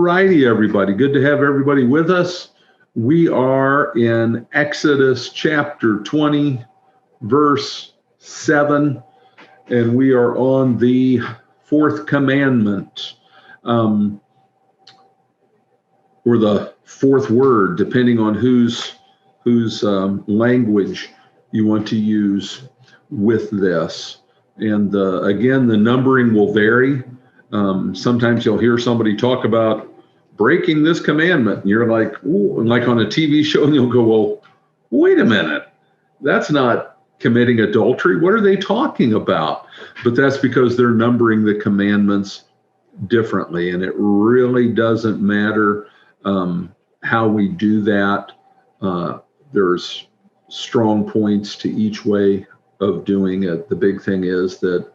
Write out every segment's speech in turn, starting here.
righty, everybody. Good to have everybody with us. We are in Exodus chapter 20, verse 7, and we are on the fourth commandment, or the fourth word, depending on whose language you want to use with this. And again, the numbering will vary. Sometimes you'll hear somebody talk about breaking this commandment, and you're like, ooh, and like on a TV show, and you'll go, well, wait a minute, that's not committing adultery. What are they talking about? But that's because they're numbering the commandments differently, and it really doesn't matter how we do that. There's strong points to each way of doing it. The big thing is that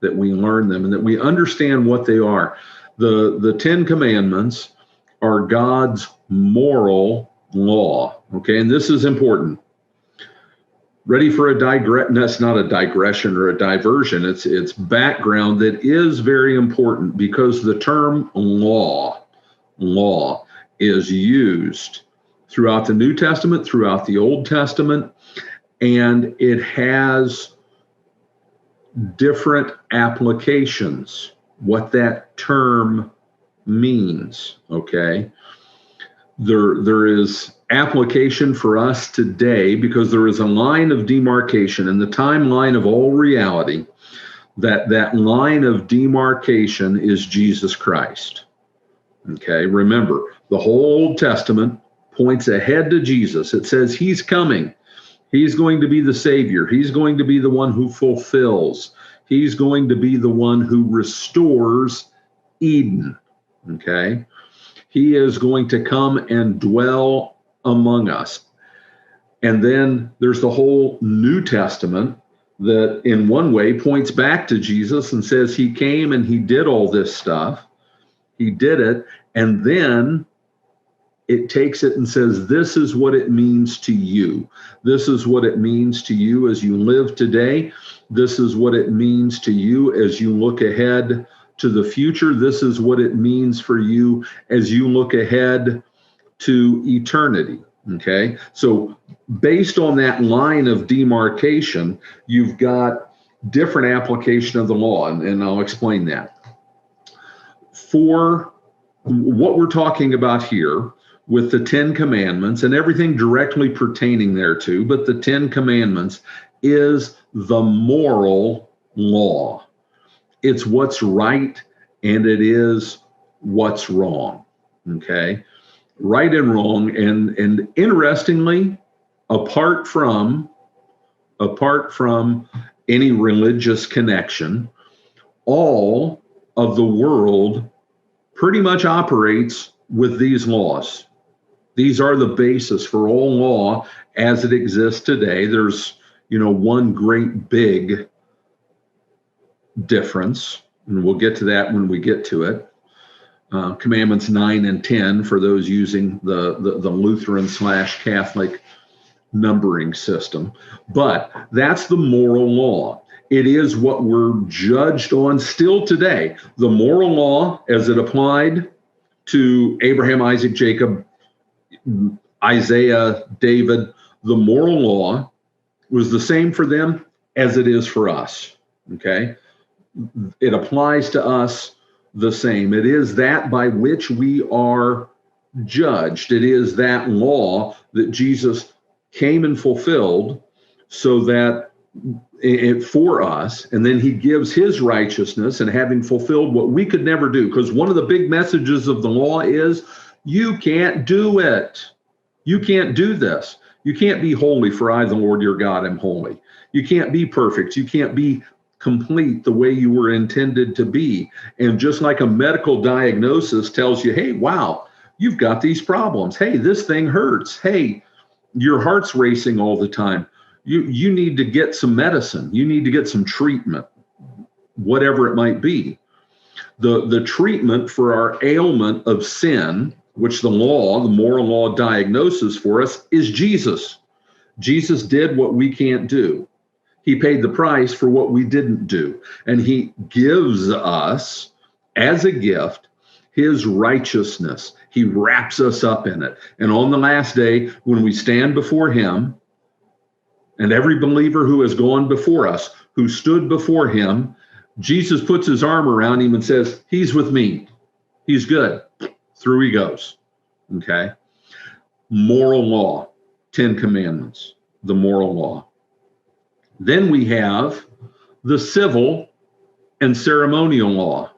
we learn them and that we understand what they are. The 10 Commandments are God's moral law. Okay, and this is important. Ready for a digression? That's not a digression or a diversion. It's background that is very important, because the term law is used throughout the New Testament, throughout the Old Testament, and it has different applications, what that term means, okay? There is application for us today because there is a line of demarcation in the timeline of all reality. That line of demarcation is Jesus Christ, okay? Remember, the whole Old Testament points ahead to Jesus. It says he's coming. He's going to be the Savior. He's going to be the one who fulfills. He's going to be the one who restores Eden, okay? He is going to come and dwell among us. And then there's the whole New Testament that in one way points back to Jesus and says he came and he did all this stuff. He did it, and then it takes it and says, this is what it means to you. This is what it means to you as you live today. This is what it means to you as you look ahead to the future. This is what it means for you as you look ahead to eternity. Okay? So based on that line of demarcation, you've got different application of the law, and I'll explain that. For what we're talking about here, with the 10 Commandments and everything directly pertaining thereto, but the 10 Commandments is the moral law. It's what's right and it is what's wrong, okay? Right and wrong, and interestingly, apart from any religious connection, all of the world pretty much operates with these laws. These are the basis for all law as it exists today. There's, one great big difference, and we'll get to that when we get to it. Commandments 9 and 10 for those using the Lutheran / Catholic numbering system. But that's the moral law. It is what we're judged on still today. The moral law as it applied to Abraham, Isaac, Jacob, Isaiah, David, the moral law was the same for them as it is for us, okay? It applies to us the same. It is that by which we are judged. It is that law that Jesus came and fulfilled so that for us, and then he gives his righteousness, and having fulfilled what we could never do, because one of the big messages of the law is you can't do it. You can't do this. You can't be holy, for I, the Lord your God, am holy. You can't be perfect. You can't be complete the way you were intended to be. And just like a medical diagnosis tells you, hey, wow, you've got these problems. Hey, this thing hurts. Hey, your heart's racing all the time. You need to get some medicine. You need to get some treatment, whatever it might be. The treatment for our ailment of sin, which the law, the moral law diagnoses for us, is Jesus. Jesus did what we can't do. He paid the price for what we didn't do. And he gives us, as a gift, his righteousness. He wraps us up in it. And on the last day, when we stand before him, and every believer who has gone before us, who stood before him, Jesus puts his arm around him and says, he's with me. He's good. Through he goes. Okay. Moral law, 10 commandments, the moral law. Then we have the civil and ceremonial law.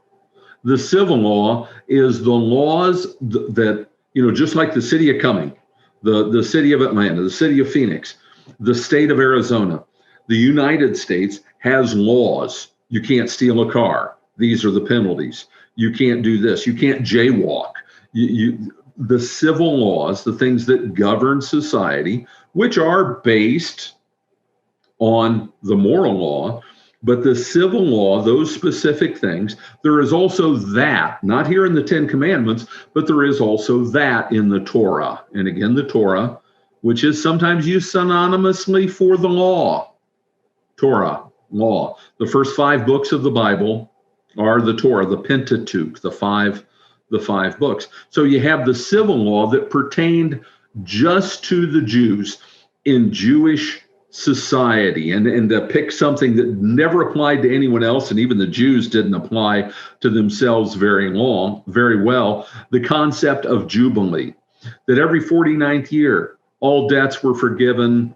The civil law is the laws that, just like the city of Cumming, the city of Atlanta, the city of Phoenix, the state of Arizona, the United States has laws. You can't steal a car. These are the penalties. You can't do this. You can't jaywalk. The civil laws, the things that govern society, which are based on the moral law, but the civil law, those specific things, there is also that, not here in the 10 Commandments, but there is also that in the Torah. And again, the Torah, which is sometimes used synonymously for the law. Torah, law. The first 5 books of the Bible are the Torah, the Pentateuch, the five books. So you have the civil law that pertained just to the Jews in Jewish society, and to pick something that never applied to anyone else, and even the Jews didn't apply to themselves very well, the concept of Jubilee, that every 49th year, all debts were forgiven,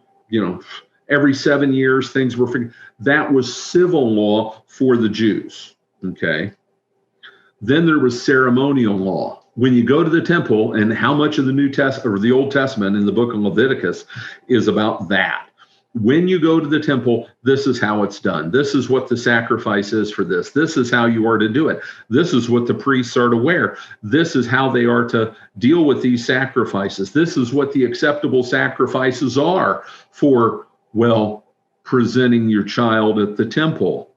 every 7 years, things were forgiven. That was civil law for the Jews, okay? Then there was ceremonial law. When you go to the temple, and how much of the New Testament or the Old Testament in the book of Leviticus is about that. When you go to the temple, this is how it's done. This is what the sacrifice is for this. This is how you are to do it. This is what the priests are to wear. This is how they are to deal with these sacrifices. This is what the acceptable sacrifices are for, presenting your child at the temple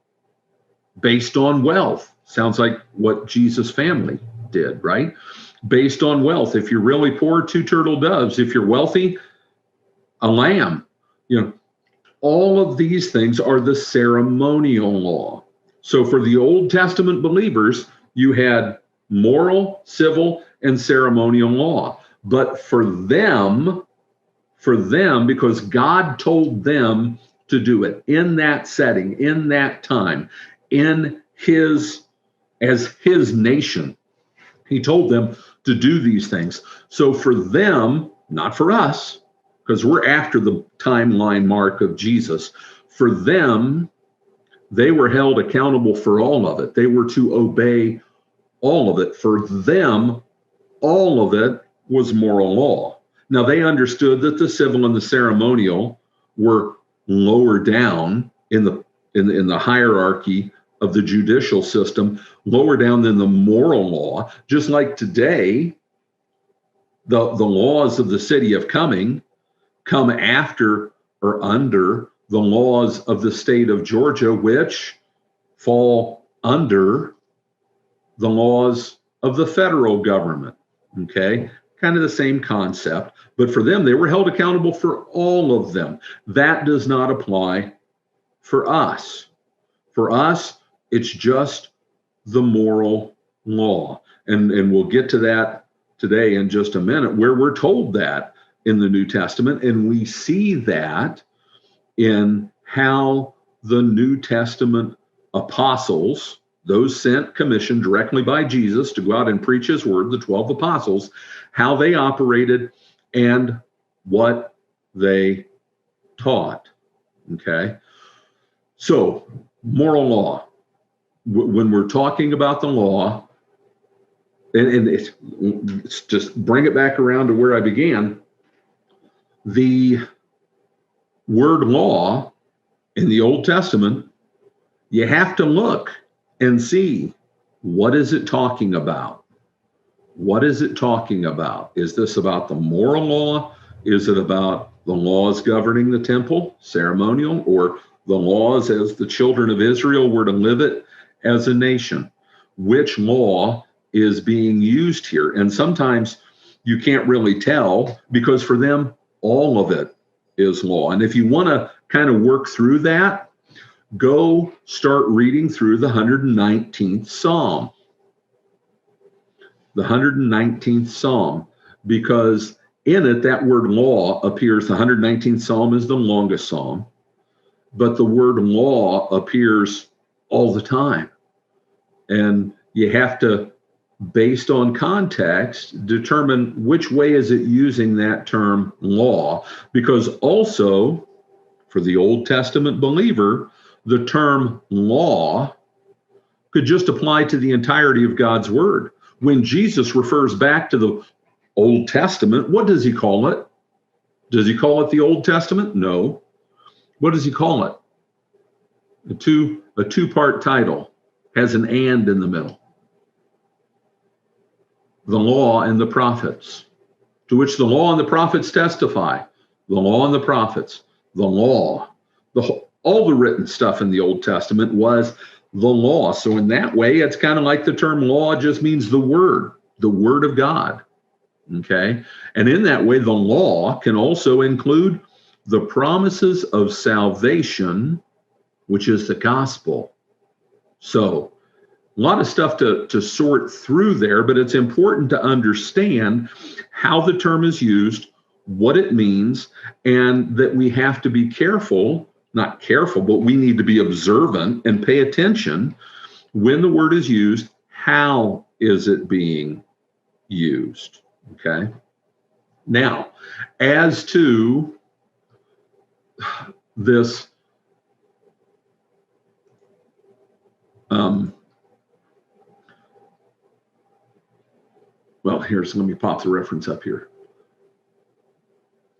based on wealth. Sounds like what Jesus' family did, right? Based on wealth. If you're really poor, 2 turtle doves. If you're wealthy, a lamb. All of these things are the ceremonial law. So for the Old Testament believers, you had moral, civil, and ceremonial law. But for them, because God told them to do it in that setting, in that time, as his nation, he told them to do these things. So for them, not for us, because we're after the timeline mark of Jesus. For them, they were held accountable for all of it. They were to obey all of it. For them, all of it was moral law. Now, they understood that the civil and the ceremonial were lower down in the hierarchy of the judicial system, lower down than the moral law. Just like today, the laws of the city of Cumming come after or under the laws of the state of Georgia, which fall under the laws of the federal government. Okay, kind of the same concept, but for them, they were held accountable for all of them. That does not apply for us. For us, it's just the moral law. And we'll get to that today in just a minute, where we're told that in the New Testament, and we see that in how the New Testament apostles, those sent, commissioned directly by Jesus to go out and preach his word, the 12 apostles, how they operated and what they taught. Okay, so moral law. When we're talking about the law, and it's just bring it back around to where I began. The word law in the Old Testament, you have to look and see, what is it talking about? What is it talking about? Is this about the moral law? Is it about the laws governing the temple, ceremonial, or the laws as the children of Israel were to live it as a nation? Which law is being used here? And sometimes you can't really tell, because for them, all of it is law. And if you want to kind of work through that, go start reading through the 119th Psalm. the 119th Psalm, because in it, that word law appears. The 119th Psalm is the longest psalm, but the word law appears all the time. And you have to, based on context, determine which way is it using that term law, because also for the Old Testament believer, the term law could just apply to the entirety of God's word. When Jesus refers back to the Old Testament, what does he call it? Does he call it the Old Testament? No. What does he call it? A two-part title, has an and in the middle. The law and the prophets, to which the law and the prophets testify. The law and the prophets, the law, all the written stuff in the Old Testament was the law. So in that way, it's kind of like the term law just means the word of God. Okay. And in that way, the law can also include the promises of salvation, which is the gospel. So a lot of stuff to sort through there, but it's important to understand how the term is used, what it means, and that we have to be careful, not careful, but we need to be observant and pay attention when the word is used. How is it being used? Okay. Now, as to this, well, let me pop the reference up here.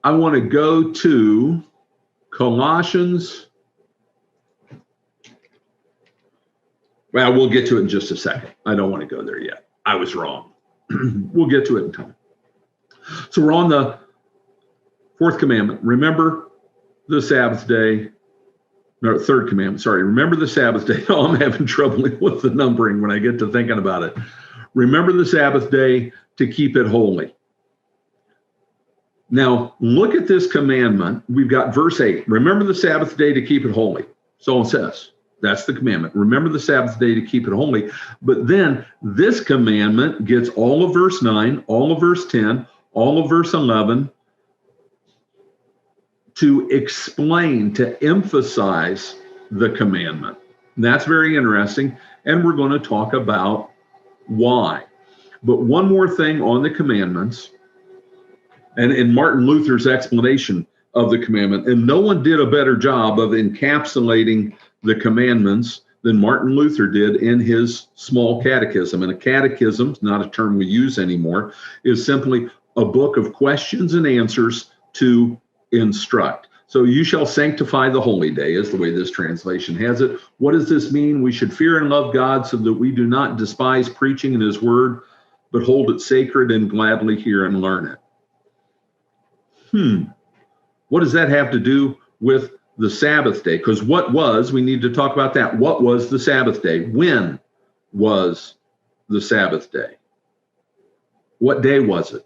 I want to go to Colossians. Well, we'll get to it in just a second. I don't want to go there yet. I was wrong. We'll get to it in time. So we're on the fourth commandment. Remember the Sabbath day. No, third commandment. Sorry. Remember the Sabbath day. Oh, I'm having trouble with the numbering when I get to thinking about it. Remember the Sabbath day to keep it holy. Now, look at this commandment. We've got verse 8. Remember the Sabbath day to keep it holy. So it says. That's the commandment. Remember the Sabbath day to keep it holy. But then this commandment gets all of verse 9, all of verse 10, all of verse 11 to explain, to emphasize the commandment. And that's very interesting. And we're going to talk about why. But one more thing on the commandments, and in Martin Luther's explanation of the commandment, and no one did a better job of encapsulating the commandments than Martin Luther did in his small catechism. And a catechism, not a term we use anymore, is simply a book of questions and answers to instruct. So you shall sanctify the holy day is the way this translation has it. What does this mean? We should fear and love God so that we do not despise preaching in his word, but hold it sacred and gladly hear and learn it. What does that have to do with the Sabbath day? Because we need to talk about that. What was the Sabbath day? When was the Sabbath day? What day was it?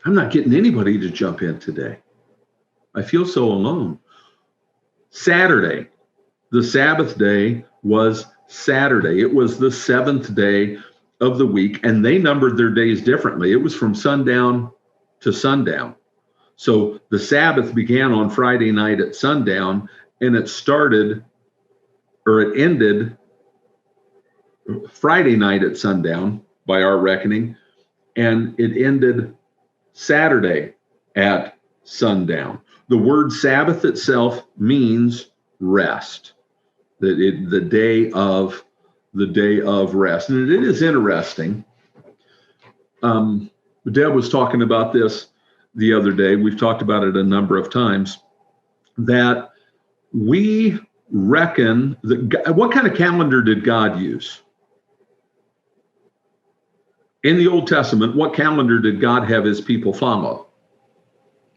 I'm not getting anybody to jump in today. I feel so alone. Saturday. The Sabbath day was Saturday. It was the seventh day of the week, and they numbered their days differently. It was from sundown to sundown. So the Sabbath began on Friday night at sundown, and it ended Friday night at sundown by our reckoning, and it ended Saturday at sundown. The word Sabbath itself means rest, the day of rest. And it is interesting. Deb was talking about this the other day. We've talked about it a number of times, that we reckon that what kind of calendar did God use? In the Old Testament, what calendar did God have his people follow?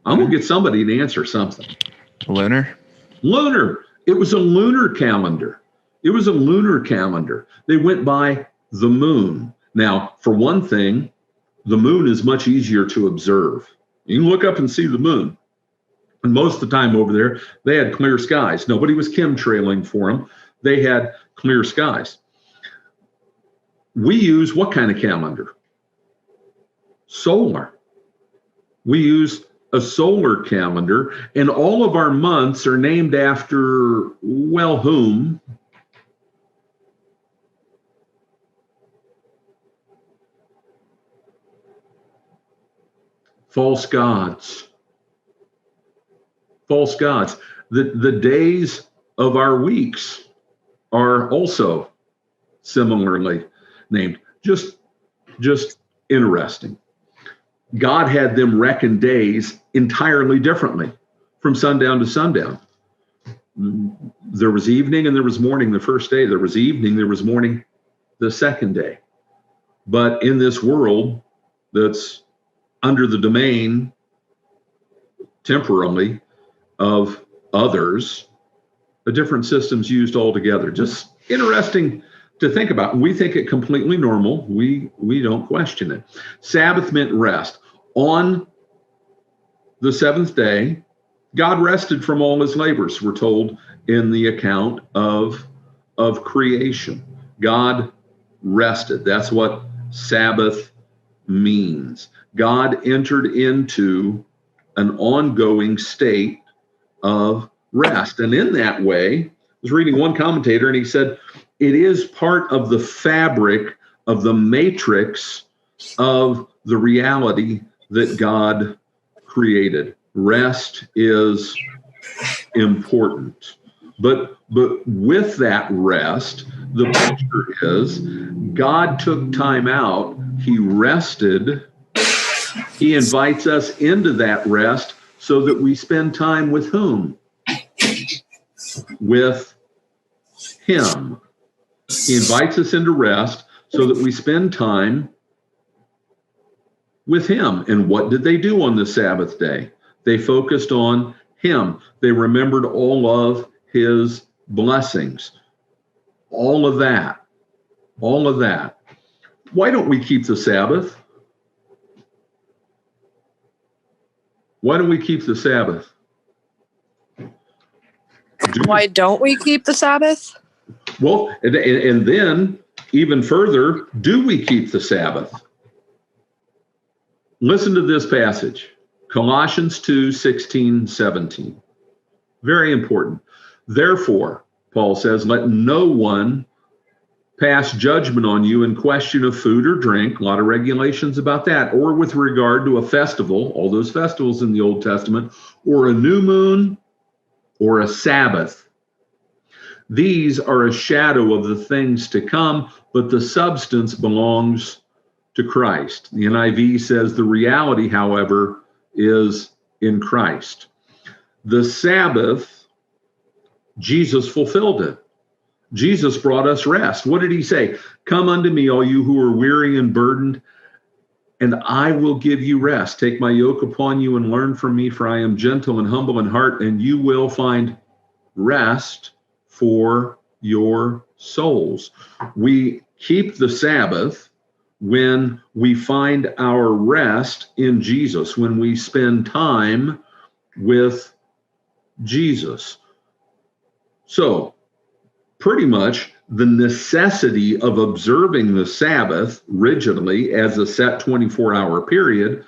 I'm going to get somebody to answer something. Lunar. It was a lunar calendar. They went by the moon. Now, for one thing, the moon is much easier to observe. You can look up and see the moon. And most of the time over there, they had clear skies. Nobody was chemtrailing for them. They had clear skies. We use what kind of calendar? Solar. We use a solar calendar, and all of our months are named after, well, whom? False gods. False gods. The days of our weeks are also similarly named. Just interesting. God had them reckon days entirely differently from sundown to sundown. There was evening and there was morning the first day. There was evening, there was morning the second day. But in this world that's under the domain temporally of others, a different system's used altogether. Just interesting to think about. We think it completely normal. We don't question it. Sabbath meant rest. On the seventh day, God rested from all his labors, we're told in the account of creation. God rested. That's what Sabbath means. God entered into an ongoing state of rest. And in that way, I was reading one commentator and he said, it is part of the fabric of the matrix of the reality that God created. Rest is important. But with that rest, the picture is God took time out, he rested, he invites us into that rest so that we spend time with whom? With him. He invites us into rest so that we spend time with him. And what did they do on the Sabbath day? They focused on him. They remembered all of his blessings. All of that. All of that. Why don't we keep the Sabbath? Why don't we keep the Sabbath? Why don't we keep the Sabbath? Well, and then even further, do we keep the Sabbath? Listen to this passage, Colossians 2, 16, 17. Very important. Therefore, Paul says, let no one pass judgment on you in question of food or drink, a lot of regulations about that, or with regard to a festival, all those festivals in the Old Testament, or a new moon, or a Sabbath. These are a shadow of the things to come, but the substance belongs to Christ. The NIV says the reality, however, is in Christ. The Sabbath, Jesus fulfilled it. Jesus brought us rest. What did he say? Come unto me, all you who are weary and burdened, and I will give you rest. Take my yoke upon you and learn from me, for I am gentle and humble in heart, and you will find rest for your souls. We keep the Sabbath when we find our rest in Jesus, when we spend time with Jesus. So, pretty much the necessity of observing the Sabbath rigidly as a set 24-hour period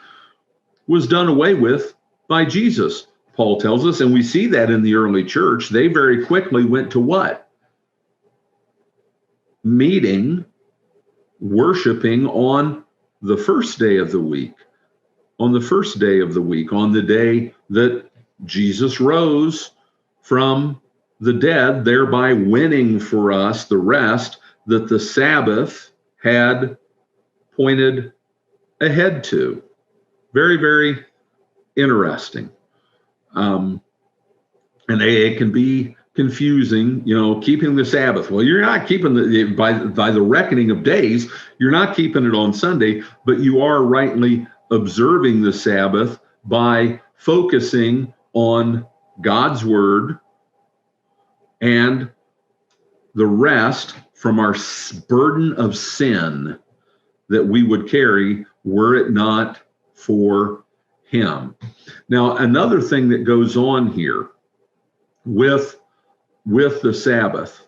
was done away with by Jesus, Paul tells us, and we see that in the early church. They very quickly went to what? Meeting, worshiping on the first day of the week. On the first day of the week, on the day that Jesus rose from the dead, thereby winning for us the rest that the Sabbath had pointed ahead to. Very, very interesting. And it can be confusing, keeping the Sabbath. Well, you're not keeping by the reckoning of days, you're not keeping it on Sunday, but you are rightly observing the Sabbath by focusing on God's word and the rest from our burden of sin that we would carry were it not for him. Now, another thing that goes on here with the Sabbath,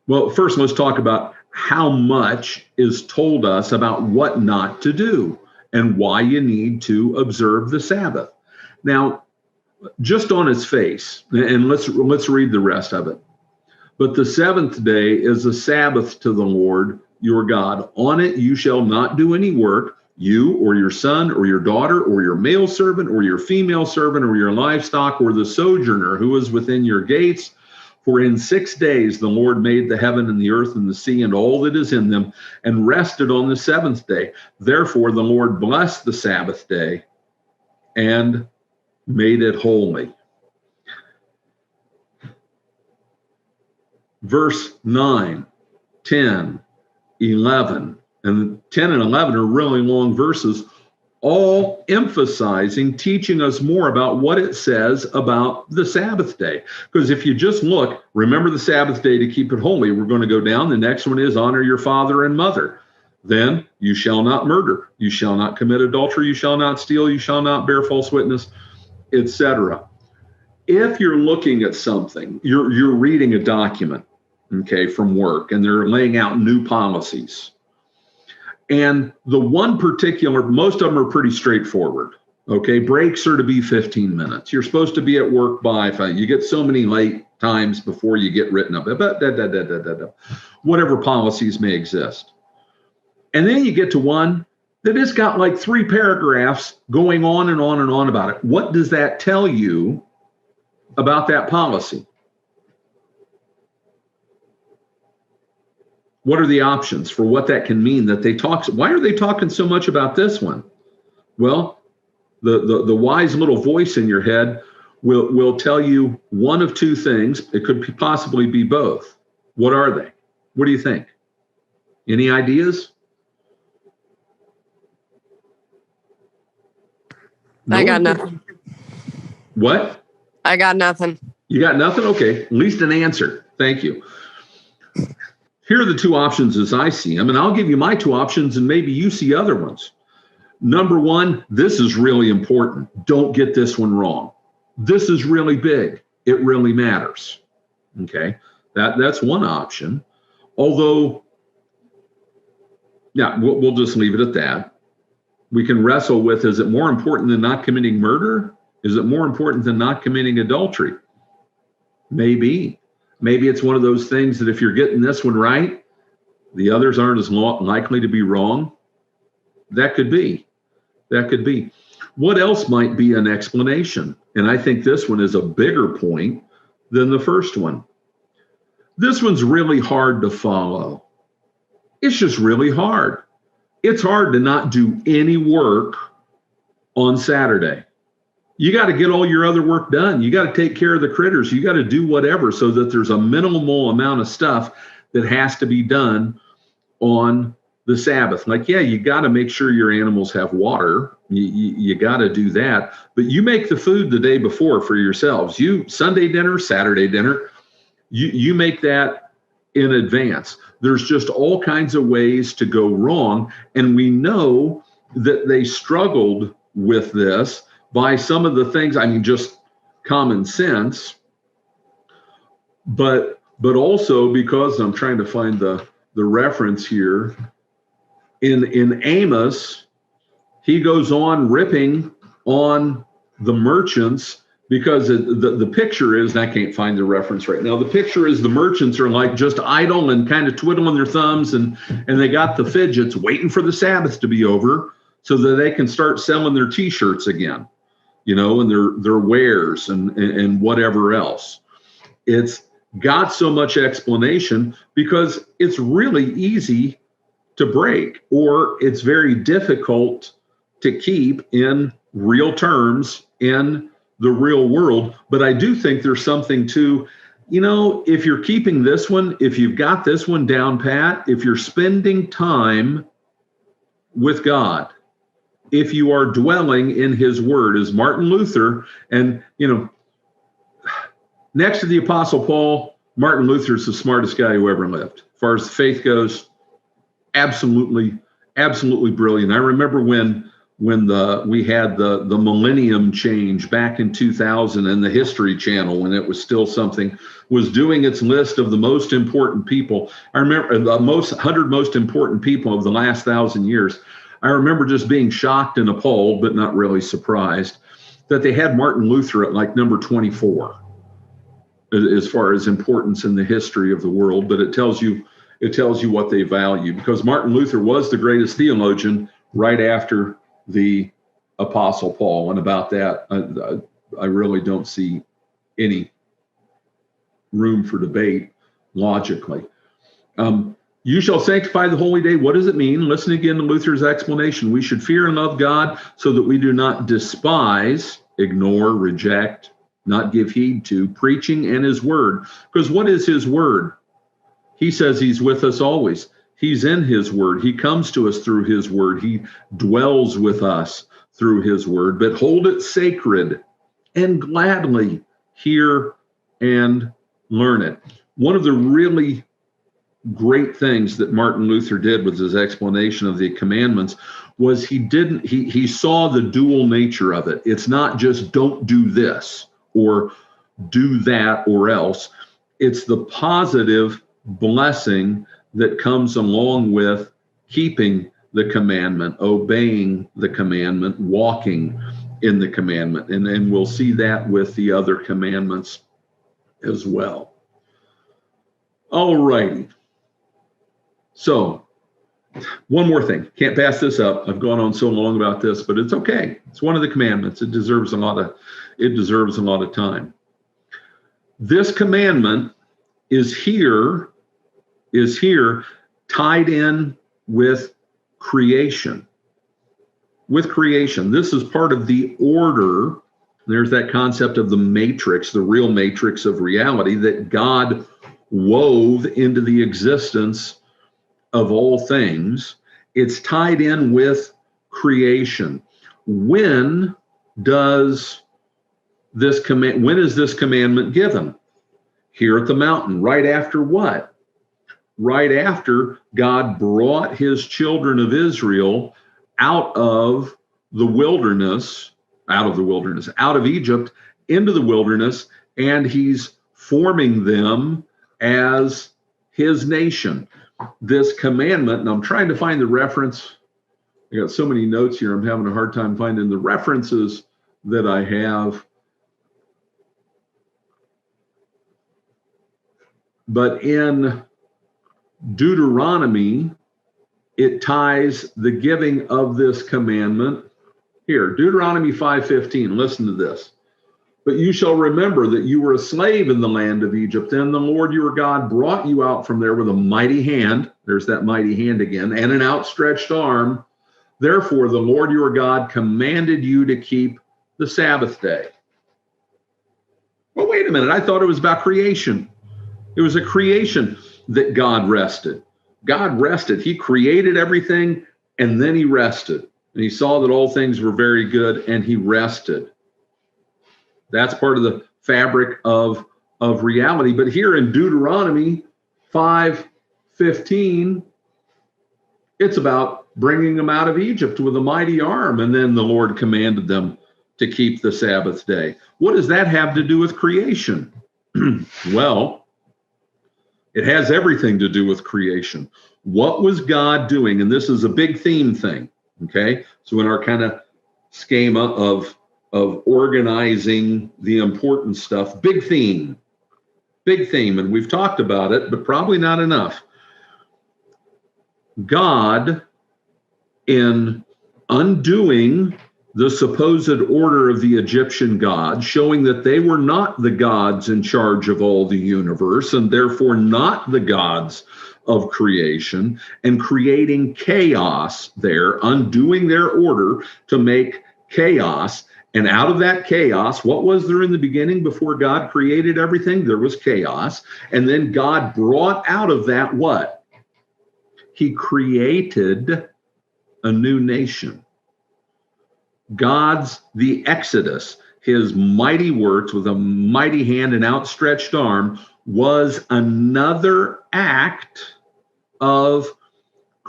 Well, first, let's talk about how much is told us about what not to do and why you need to observe the Sabbath. Now, just on its face, and let's read the rest of it. But the seventh day is a Sabbath to the Lord your God. On it you shall not do any work, you or your son or your daughter or your male servant or your female servant or your livestock or the sojourner who is within your gates. For in 6 days the Lord made the heaven and the earth and the sea and all that is in them, and rested on the seventh day. Therefore the Lord blessed the Sabbath day and made it holy. Verse 9, 10, 11, and 10 and 11 are really long verses, all emphasizing, teaching us more about what it says about the Sabbath day. Because if you just look, remember the Sabbath day to keep it holy. We're going to go down. The next one is honor your father and mother. Then you shall not murder. You shall not commit adultery. You shall not steal. You shall not bear false witness, etc. If you're looking at something, you're reading a document, okay, from work, and they're laying out new policies. And the one particular, most of them are pretty straightforward. Okay, breaks are to be 15 minutes. You're supposed to be at work by 5. You get so many late times before you get written up. Whatever policies may exist. And then you get to one that has got like 3 paragraphs going on and on and on about it. What does that tell you about that policy? What are the options for what that can mean that they talk? Why are they talking so much about this one? Well, the wise little voice in your head will tell you one of 2 things. It could possibly be both. What are they? What do you think? Any ideas? I got nothing. What? I got nothing. You got nothing? Okay, at least an answer. Thank you. Here are the 2 options as I see them, and I'll give you my 2 options, and maybe you see other ones. Number 1, this is really important. Don't get this one wrong. This is really big. It really matters. Okay, that's one option. Although, yeah, we'll just leave it at that. We can wrestle with, is it more important than not committing murder? Is it more important than not committing adultery? Maybe. Maybe it's one of those things that if you're getting this one right, the others aren't as likely to be wrong. That could be. That could be. What else might be an explanation? And I think this one is a bigger point than the first one. This one's really hard to follow. It's just really hard. It's hard to not do any work on Saturday. You got to get all your other work done. You got to take care of the critters. You got to do whatever so that there's a minimal amount of stuff that has to be done on the Sabbath. Like, yeah, you got to make sure your animals have water. You got to do that. But you make the food the day before for yourselves. You Sunday dinner, Saturday dinner, you make that in advance. There's just all kinds of ways to go wrong. And we know that they struggled with this by some of the things, I mean, just common sense, but also because I'm trying to find the reference here. In Amos, he goes on ripping on the merchants because the picture is, and I can't find the reference right now, the picture is the merchants are like just idle and kind of twiddling their thumbs and they got the fidgets waiting for the Sabbath to be over so that they can start selling their T-shirts again. You know, and their wares and whatever else. It's got so much explanation because it's really easy to break, or it's very difficult to keep in real terms in the real world. But I do think there's something to, you know, if you're keeping this one, if you've got this one down pat, if you're spending time with God, if you are dwelling in his word, as Martin Luther, and, you know, next to the Apostle Paul, Martin Luther's the smartest guy who ever lived. As far as faith goes, absolutely brilliant. I remember when when we had the millennium change back in 2000, and the History Channel, when it was still something, was doing its list of the most important people. I remember the 100 most important people of the last 1,000 years. I remember just being shocked and appalled, but not really surprised, that they had Martin Luther at like number 24 as far as importance in the history of the world. But it tells you what they value, because Martin Luther was the greatest theologian right after the Apostle Paul. And about that, I really don't see any room for debate logically. You shall sanctify the holy day. What does it mean? Listen again to Luther's explanation. We should fear and love God so that we do not despise, ignore, reject, not give heed to preaching and his word. Because what is his word? He says he's with us always. He's in his word. He comes to us through his word. He dwells with us through his word. But hold it sacred and gladly hear and learn it. One of the really great things that Martin Luther did with his explanation of the commandments was he saw the dual nature of it. It's not just don't do this or do that or else. It's the positive blessing that comes along with keeping the commandment, obeying the commandment, walking in the commandment. And we'll see that with the other commandments as well. All righty. So one more thing. Can't pass this up. I've gone on so long about this, but it's okay. It's one of the commandments. It deserves a lot of time. This commandment is here tied in with creation. With creation. This is part of the order. There's that concept of the matrix, the real matrix of reality that God wove into the existence of all things. It's tied in with creation. When is this commandment given? Here at the mountain. Right after what? Right after God brought his children of Israel out of Egypt into the wilderness, and he's forming them as his nation. This commandment, and I'm trying to find the reference. I got so many notes here, I'm having a hard time finding the references that I have. But in Deuteronomy, it ties the giving of this commandment. Here, Deuteronomy 5:15, listen to this. But you shall remember that you were a slave in the land of Egypt, and the Lord your God brought you out from there with a mighty hand. There's that mighty hand again, and an outstretched arm. Therefore, the Lord your God commanded you to keep the Sabbath day. Well, wait a minute. I thought it was about creation. It was a creation that God rested. God rested. He created everything, and then he rested. And he saw that all things were very good, and he rested. That's part of the fabric of reality. But here in Deuteronomy 5:15, it's about bringing them out of Egypt with a mighty arm. And then the Lord commanded them to keep the Sabbath day. What does that have to do with creation? Well, it has everything to do with creation. What was God doing? And this is a big theme thing. Okay. So in our kind of schema of organizing the important stuff, big theme. And we've talked about it, but probably not enough. God, in undoing the supposed order of the Egyptian gods, showing that they were not the gods in charge of all the universe, and therefore not the gods of creation, and creating chaos there, undoing their order to make chaos. And out of that chaos, what was there in the beginning before God created everything? There was chaos. And then God brought out of that what? He created a new nation. The Exodus, his mighty works with a mighty hand and outstretched arm, was another act of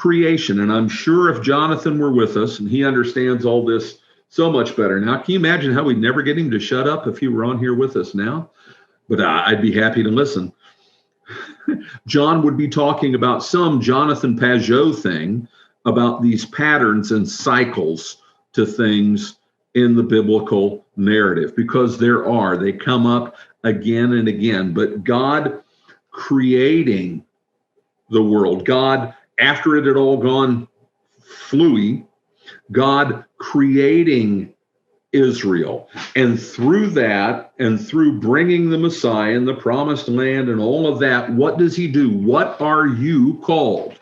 creation. And I'm sure if Jonathan were with us, and he understands all this so much better now, can you imagine how we'd never get him to shut up if he were on here with us now? But I'd be happy to listen. John would be talking about some Jonathan Pajot thing about these patterns and cycles to things in the biblical narrative, because they come up again and again. But God creating the world, God, after it had all gone flooey, God creating Israel. And through that, and through bringing the Messiah and the promised land and all of that, what does he do? What are you called?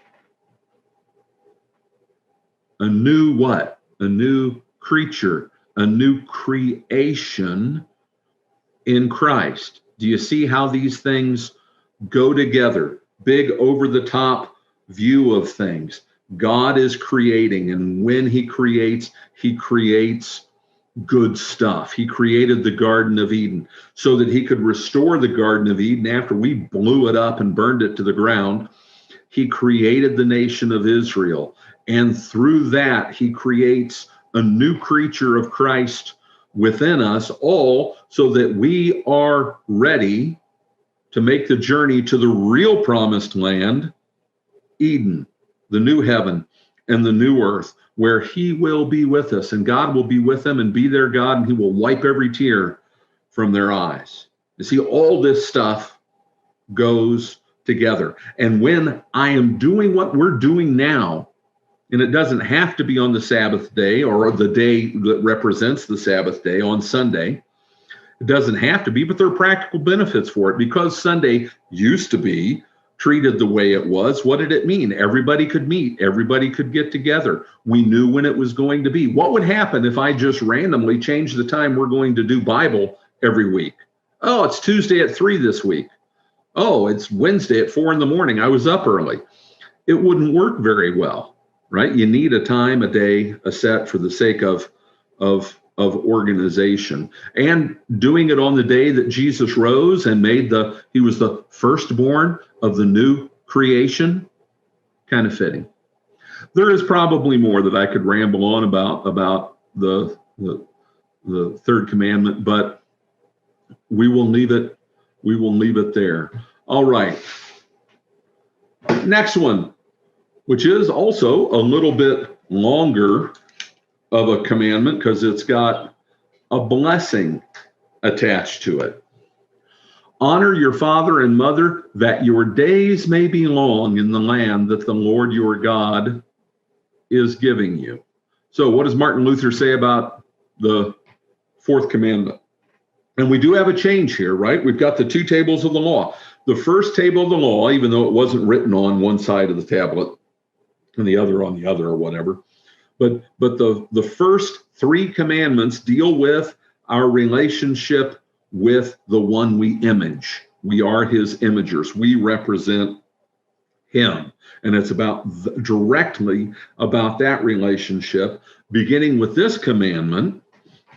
A new what? A new creature, a new creation in Christ. Do you see how these things go together? Big over the top view of things. God is creating, and when he creates good stuff. He created the Garden of Eden so that he could restore the Garden of Eden after we blew it up and burned it to the ground. He created the nation of Israel, and through that he creates a new creature of Christ within us, all so that we are ready to make the journey to the real promised land, Eden, the new heaven and the new earth, where he will be with us, and God will be with them and be their God, and he will wipe every tear from their eyes. You see, all this stuff goes together. And when I am doing what we're doing now, and it doesn't have to be on the Sabbath day or the day that represents the Sabbath day on Sunday. It doesn't have to be, but there are practical benefits for it, because Sunday used to be treated the way it was. What did it mean? Everybody could meet. Everybody could get together. We knew when it was going to be. What would happen if I just randomly changed the time we're going to do Bible every week? Oh, it's Tuesday at 3 this week. Oh, it's Wednesday at 4 in the morning. I was up early. It wouldn't work very well, right? You need a time, a day, a set for the sake of organization. And doing it on the day that Jesus rose and he was the firstborn of the new creation, kind of fitting. There is probably more that I could ramble on about the third commandment, but we will leave it there. All right. Next one, which is also a little bit longer of a commandment because it's got a blessing attached to it. Honor your father and mother, that your days may be long in the land that the Lord your God is giving you. So what does Martin Luther say about the fourth commandment? And we do have a change here, right? We've got the two tables of the law. The first table of the law, even though it wasn't written on one side of the tablet and the other on the other or whatever, but the first three commandments deal with our relationship with the one we image. We are his imagers. We represent him. And it's directly about that relationship. Beginning with this commandment,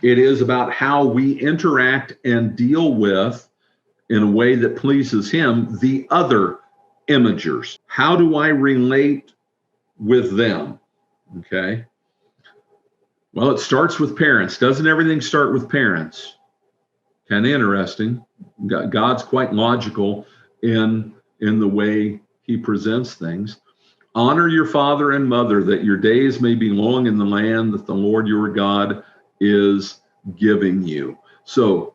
it is about how we interact and deal with, in a way that pleases him, the other imagers. How do I relate with them? Okay. Well, it starts with parents. Doesn't everything start with parents? Kind of interesting. God's quite logical in the way he presents things. Honor your father and mother, that your days may be long in the land that the Lord your God is giving you. So,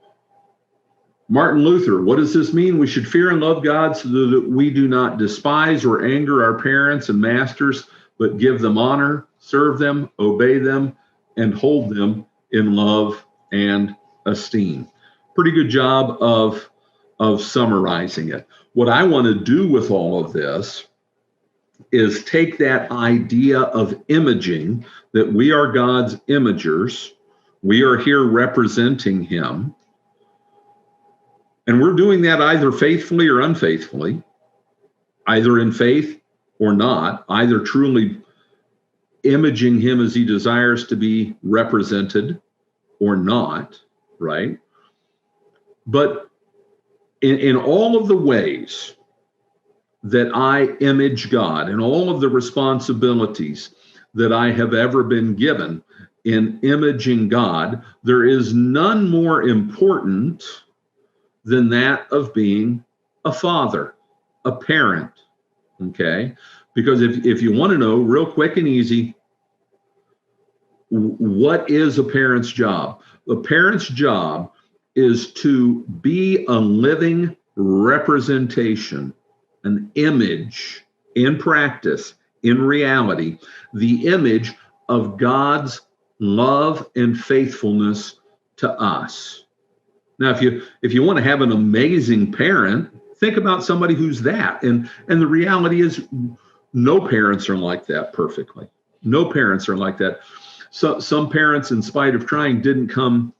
Martin Luther, what does this mean? We should fear and love God so that we do not despise or anger our parents and masters, but give them honor, serve them, obey them, and hold them in love and esteem. Pretty good job of summarizing it. What I want to do with all of this is take that idea of imaging, that we are God's imagers. We are here representing him. And we're doing that either faithfully or unfaithfully, either in faith or not, either truly imaging him as he desires to be represented or not, right? But in all of the ways that I image God and all of the responsibilities that I have ever been given in imaging God, there is none more important than that of being a father, a parent, okay? Because if you want to know real quick and easy, what is a parent's job? A parent's job is to be a living representation, an image in practice, in reality, the image of God's love and faithfulness to us. Now, if you want to have an amazing parent, think about somebody who's that. And the reality is no parents are like that perfectly. No parents are like that. So some parents, in spite of trying, didn't come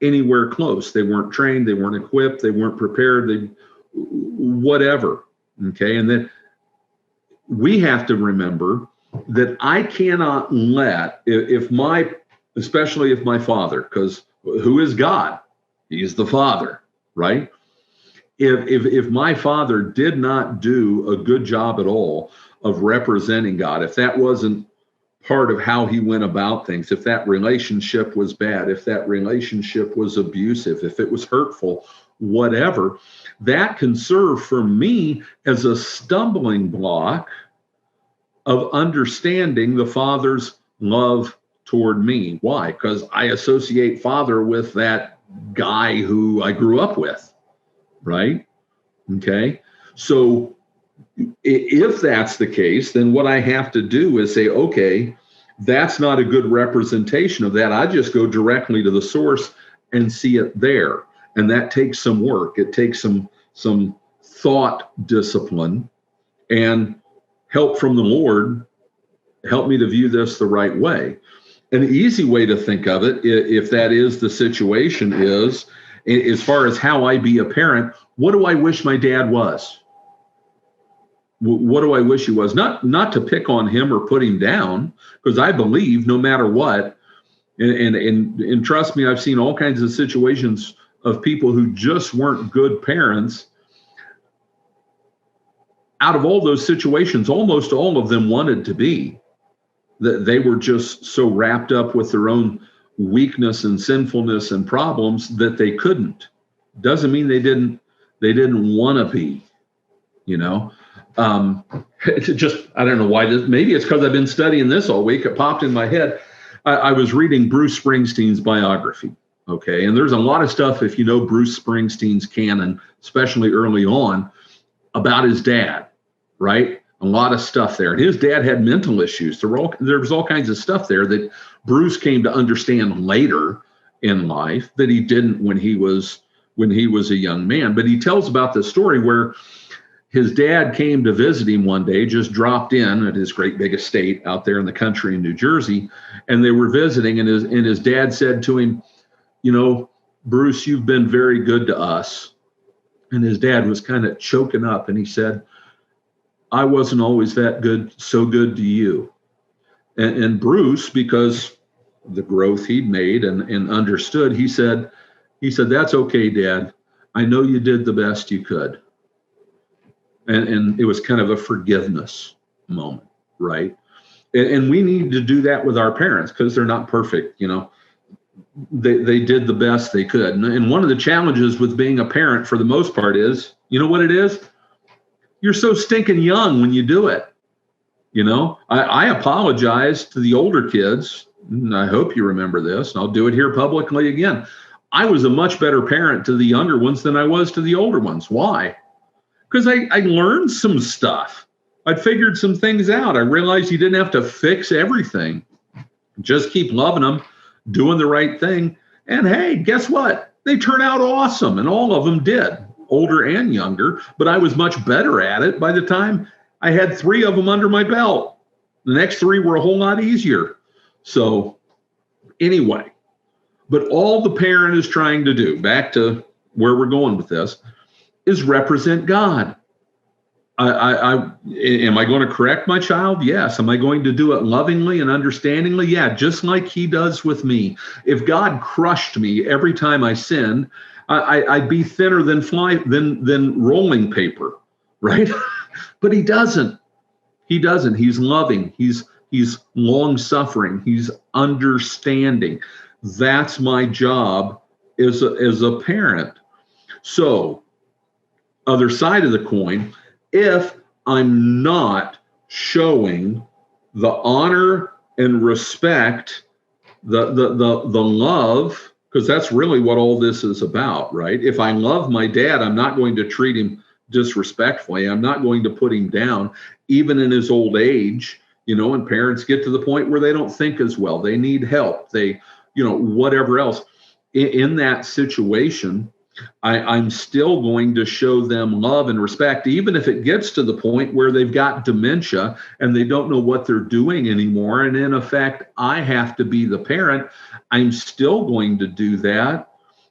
anywhere close. They weren't trained, they weren't equipped, they weren't prepared, whatever. Okay. And then we have to remember that I cannot let, especially if my father, because who is God? He's the Father, right? If my father did not do a good job at all of representing God, if that wasn't part of how he went about things, if that relationship was bad, if that relationship was abusive, if it was hurtful, whatever, that can serve for me as a stumbling block of understanding the Father's love toward me. Why? Because I associate father with that guy who I grew up with, right? Okay. So if that's the case, then what I have to do is say, okay, that's not a good representation of that. I just go directly to the source and see it there. And that takes some work. It takes some thought discipline and help from the Lord. Help me to view this the right way. An easy way to think of it, if that is the situation, is as far as how I be a parent, what do I wish my dad was? What do I wish he was? Not to pick on him or put him down, because I believe no matter what, and trust me, I've seen all kinds of situations of people who just weren't good parents. Out of all those situations, almost all of them wanted to be. That they were just so wrapped up with their own weakness and sinfulness and problems that they couldn't. Doesn't mean they didn't want to be, you know. Just, I don't know why this, maybe it's because I've been studying this all week. It popped in my head. I was reading Bruce Springsteen's biography. Okay. And there's a lot of stuff, if you know Bruce Springsteen's canon, especially early on, about his dad, right? A lot of stuff there. And his dad had mental issues. There was all kinds of stuff there that Bruce came to understand later in life that he didn't when he was a young man. But he tells about the story where his dad came to visit him one day, just dropped in at his great big estate out there in the country in New Jersey. And they were visiting, and his dad said to him, you know, Bruce, you've been very good to us. And his dad was kind of choking up, and he said, I wasn't always that good, so good to you. And Bruce, because the growth he'd made and understood, he said, that's okay, Dad. I know you did the best you could. And it was kind of a forgiveness moment, right? And we need to do that with our parents because they're not perfect, you know. They did the best they could. And one of the challenges with being a parent for the most part is, you know what it is? You're so stinking young when you do it. You know, I apologize to the older kids, and I hope you remember this, and I'll do it here publicly again. I was a much better parent to the younger ones than I was to the older ones. Why? Because I learned some stuff. I figured some things out. I realized you didn't have to fix everything. Just keep loving them, doing the right thing. And hey, guess what? They turn out awesome, and all of them did. Older and younger, but I was much better at it by the time I had 3 of them under my belt. The next 3 were a whole lot easier. So anyway, but all the parent is trying to do, back to where we're going with this, is represent God. Am I going to correct my child? Yes. Am I going to do it lovingly and understandingly? Yeah, just like he does with me. If God crushed me every time I sinned, I'd be thinner than rolling paper, right? But he doesn't. He doesn't. He's loving. He's long suffering. He's understanding. That's my job as a parent. So, other side of the coin, if I'm not showing the honor and respect, the love, because that's really what all this is about, right? If I love my dad, I'm not going to treat him disrespectfully. I'm not going to put him down, even in his old age, and parents get to the point where they don't think as well. They need help. They, whatever else. In that situation, I'm still going to show them love and respect, even if it gets to the point where they've got dementia and they don't know what they're doing anymore. And in effect, I have to be the parent. I'm still going to do that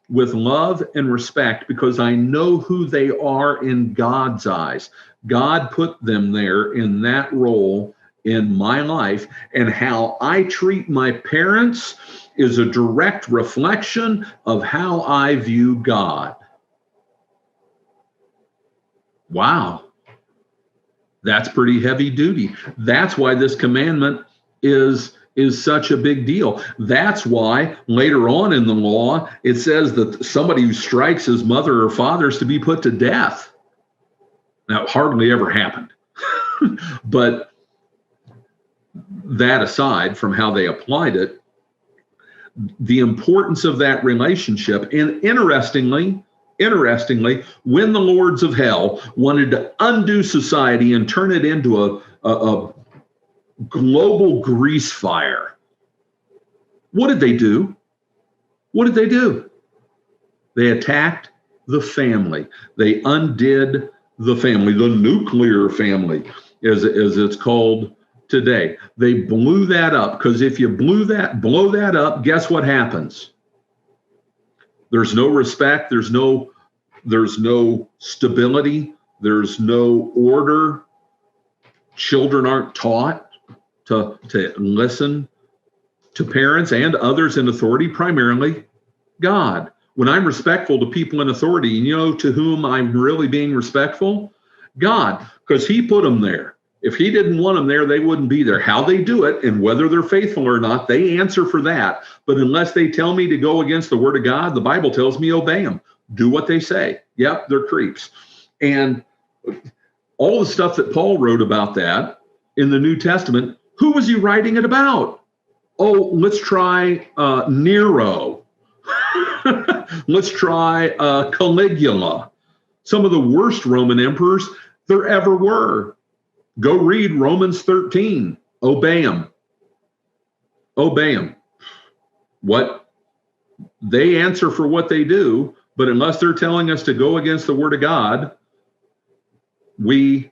with love and respect because I know who they are in God's eyes. God put them there in that role in my life, and how I treat my parents is a direct reflection of how I view God. Wow. That's pretty heavy duty. That's why this commandment is such a big deal. That's why later on in the law, it says that somebody who strikes his mother or father is to be put to death. Now, it hardly ever happened. But that aside from how they applied it, the importance of that relationship. And interestingly, when the lords of hell wanted to undo society and turn it into a global grease fire, what did they do? They attacked the family. They undid the family, the nuclear family, as it's called today. They blew that up, because if you blow that up, guess what happens? There's no respect, there's no stability, there's no order. Children aren't taught to listen to parents and others in authority, primarily God. When I'm respectful to people in authority, to whom I'm really being respectful? God, because he put them there. If he didn't want them there, they wouldn't be there. How they do it and whether they're faithful or not, they answer for that. But unless they tell me to go against the word of God, the Bible tells me obey them. Do what they say. Yep, they're creeps. And all the stuff that Paul wrote about that in the New Testament, who was he writing it about? Oh, let's try Nero. Let's try Caligula. Some of the worst Roman emperors there ever were. Go read Romans 13. Obey them. Obey them. What they answer for what they do, but unless they're telling us to go against the word of God, we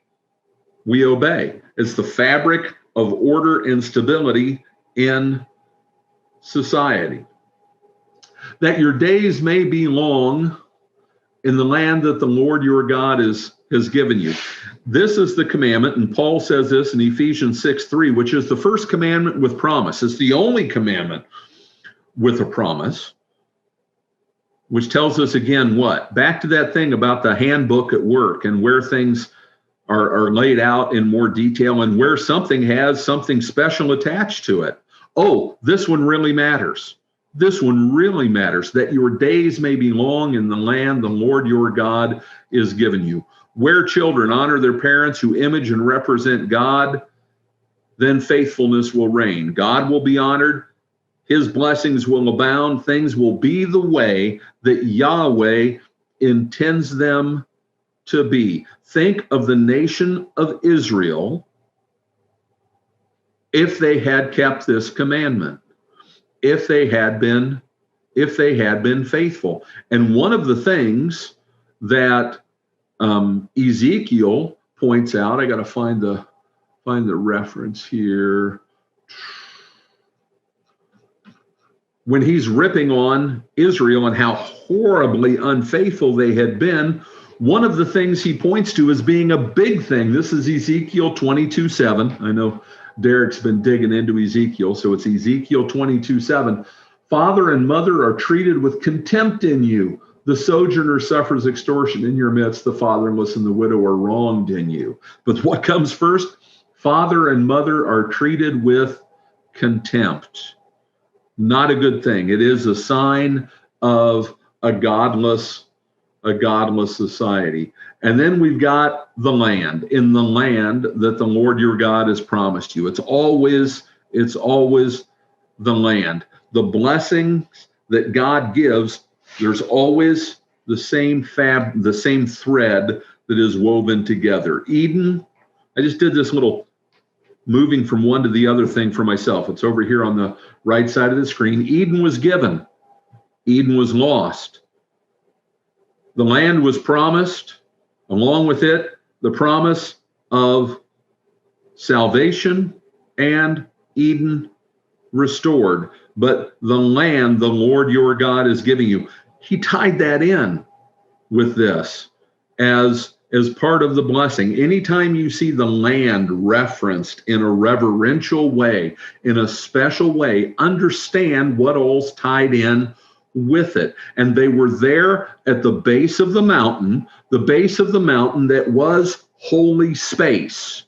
obey. It's the fabric of order and stability in society. That your days may be long in the land that the Lord your God has given you. This is the commandment, and Paul says this in Ephesians 6:3, which is the first commandment with promise. It's the only commandment with a promise, which tells us again what? Back to that thing about the handbook at work and where things are laid out in more detail and where something has something special attached to it. Oh, this one really matters. This one really matters, that your days may be long in the land the Lord your God is given you. Where children honor their parents who image and represent God, then faithfulness will reign. God will be honored. His blessings will abound. Things will be the way that Yahweh intends them to be. Think of the nation of Israel if they had kept this commandment. If they had been faithful. And one of the things that Ezekiel points out, I got to find the reference here. When he's ripping on Israel and how horribly unfaithful they had been, one of the things he points to as being a big thing. This is Ezekiel 22:7. I know Derek's been digging into Ezekiel, so it's Ezekiel 22:7. Father and mother are treated with contempt in you. The sojourner suffers extortion in your midst. The fatherless and the widow are wronged in you. But what comes first? Father and mother are treated with contempt. Not a good thing. It is a sign of a godless society. And then we've got the land. In the land that the Lord your God has promised you. It's always the land. The blessings that God gives, there's always the same thread that is woven together. Eden, I just did this little moving from one to the other thing for myself. It's over here on the right side of the screen. Eden was given. Eden was lost. The land was promised. Along with it, the promise of salvation and Eden restored. But the land the Lord your God is giving you, he tied that in with this as part of the blessing. Anytime you see the land referenced in a reverential way, in a special way, understand what all's tied in with it. And they were there at the base of the mountain that was holy space.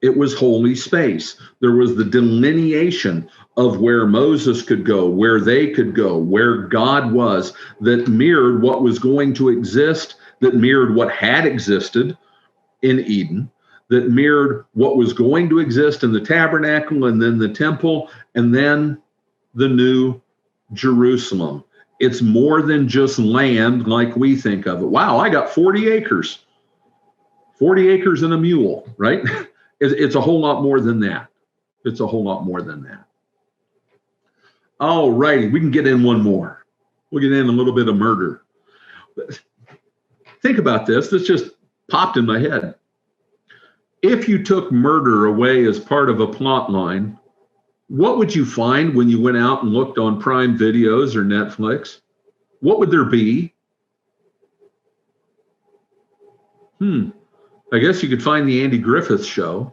It was holy space. There was the delineation of where Moses could go, where they could go, where God was, that mirrored what was going to exist, that mirrored what had existed in Eden, that mirrored what was going to exist in the tabernacle and then the temple and then the new Jerusalem. It's more than just land like we think of it. Wow, I got 40 acres. 40 acres and a mule, right? It's a whole lot more than that. It's a whole lot more than that. All righty, we can get in one more. We'll get in a little bit of murder. Think about this. This just popped in my head. If you took murder away as part of a plot line, what would you find when you went out and looked on Prime Videos or Netflix? What would there be? I guess you could find the Andy Griffith Show,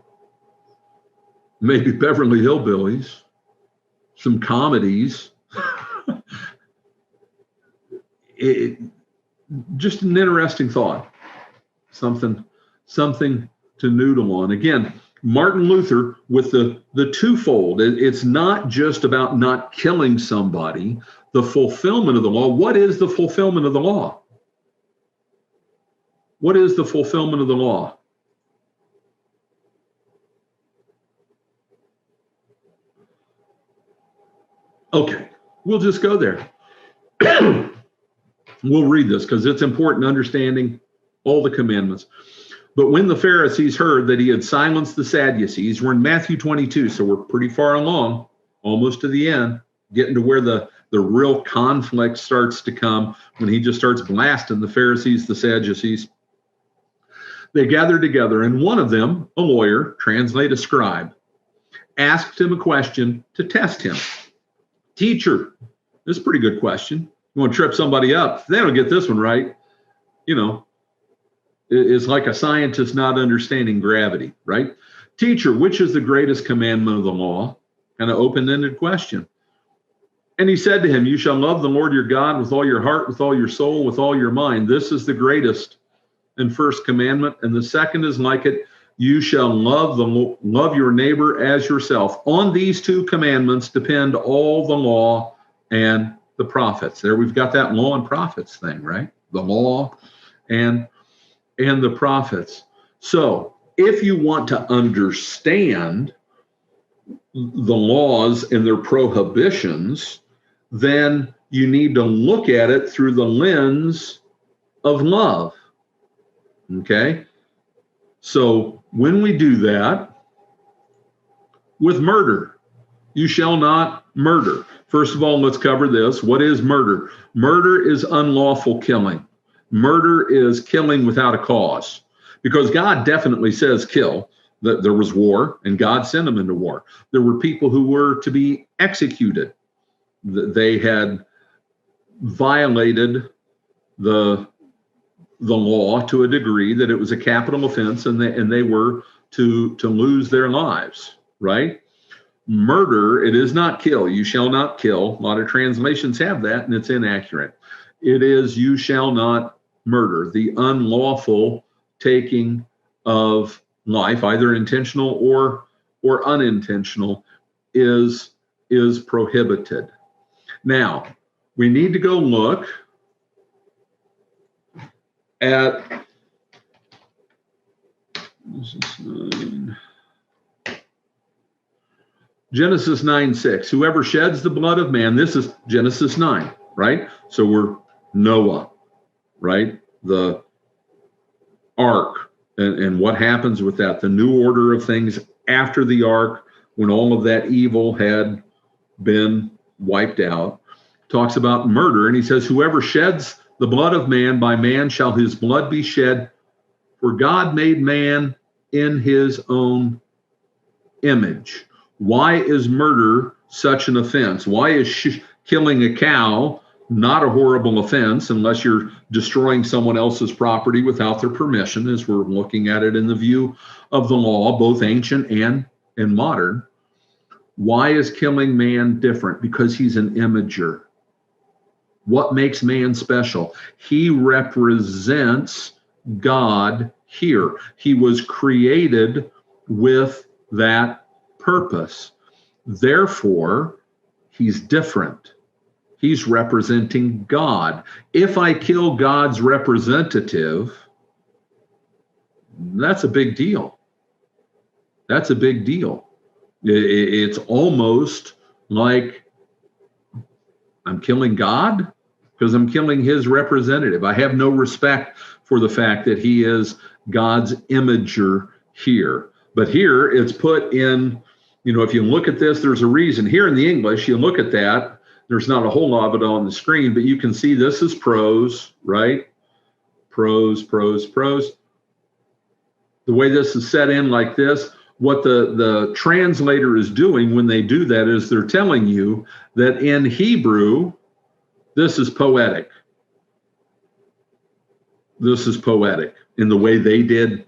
maybe Beverly Hillbillies, some comedies. Just an interesting thought. Something to noodle on. Again, Martin Luther with the twofold. It's not just about not killing somebody, the fulfillment of the law. What is the fulfillment of the law? What is the fulfillment of the law? Okay, we'll just go there. We'll read this because it's important understanding all the commandments. But when the Pharisees heard that he had silenced the Sadducees, we're in Matthew 22, so we're pretty far along, almost to the end, getting to where the real conflict starts to come when he just starts blasting the Pharisees, the Sadducees. They gathered together, and one of them, a lawyer, translate a scribe, asked him a question to test him. Teacher, this is a pretty good question. You want to trip somebody up? If they don't get this one right, it's like a scientist not understanding gravity, right? Teacher, which is the greatest commandment of the law? Kind of open-ended question. And he said to him, you shall love the Lord your God with all your heart, with all your soul, with all your mind. This is the greatest and first commandment. And the second is like it. You shall love your neighbor as yourself. On these two commandments depend all the law and the prophets. There we've got that law and prophets thing, right? The law and the prophets. So if you want to understand the laws and their prohibitions, then you need to look at it through the lens of love. Okay? So when we do that, with murder, you shall not murder. First of all, let's cover this. What is murder? Murder is unlawful killing. Murder is killing without a cause, because God definitely says kill. That there was war and God sent them into war. There were people who were to be executed. They had violated the law to a degree that it was a capital offense, and they were to lose their lives, right? Murder, it is not kill. You shall not kill. A lot of translations have that, and it's inaccurate. it is, you shall not murder. The unlawful taking of life, either intentional or unintentional, is prohibited. Now, we need to go look at Genesis 9:6. Whoever sheds the blood of man, this is Genesis 9, right? So we're Noah, right? The ark, and what happens with that, the new order of things after the ark, when all of that evil had been wiped out, talks about murder. And he says, whoever sheds the blood of man, by man shall his blood be shed, for God made man in his own image. Why is murder such an offense? Why is killing a cow not a horrible offense unless you're destroying someone else's property without their permission, as we're looking at it in the view of the law, both ancient and modern? Why is killing man different? Because he's an imager. What makes man special? He represents God here. He was created with that purpose. Therefore, he's different. He's representing God. If I kill God's representative, that's a big deal. That's a big deal. It's almost like I'm killing God because I'm killing his representative. I have no respect for the fact that he is God's imager here. But here it's put in, if you look at this, there's a reason. Here in the English, you look at that, there's not a whole lot of it on the screen, but you can see this is prose, right? Prose. The way this is set in like this, what the translator is doing when they do that is they're telling you that in Hebrew, this is poetic. This is poetic in the way they did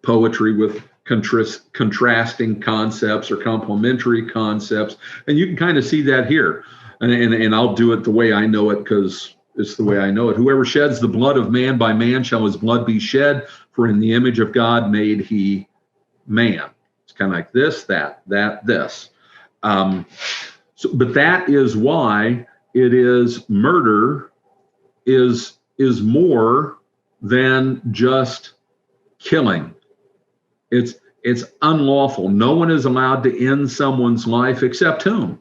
poetry with contrasting concepts or complementary concepts. And you can kind of see that here. And I'll do it the way I know it because it's the way I know it. Whoever sheds the blood of man, by man shall his blood be shed, for in the image of God made he man. It's kind of like this, this. But that is why it is murder is more than just killing. It's unlawful. No one is allowed to end someone's life except whom?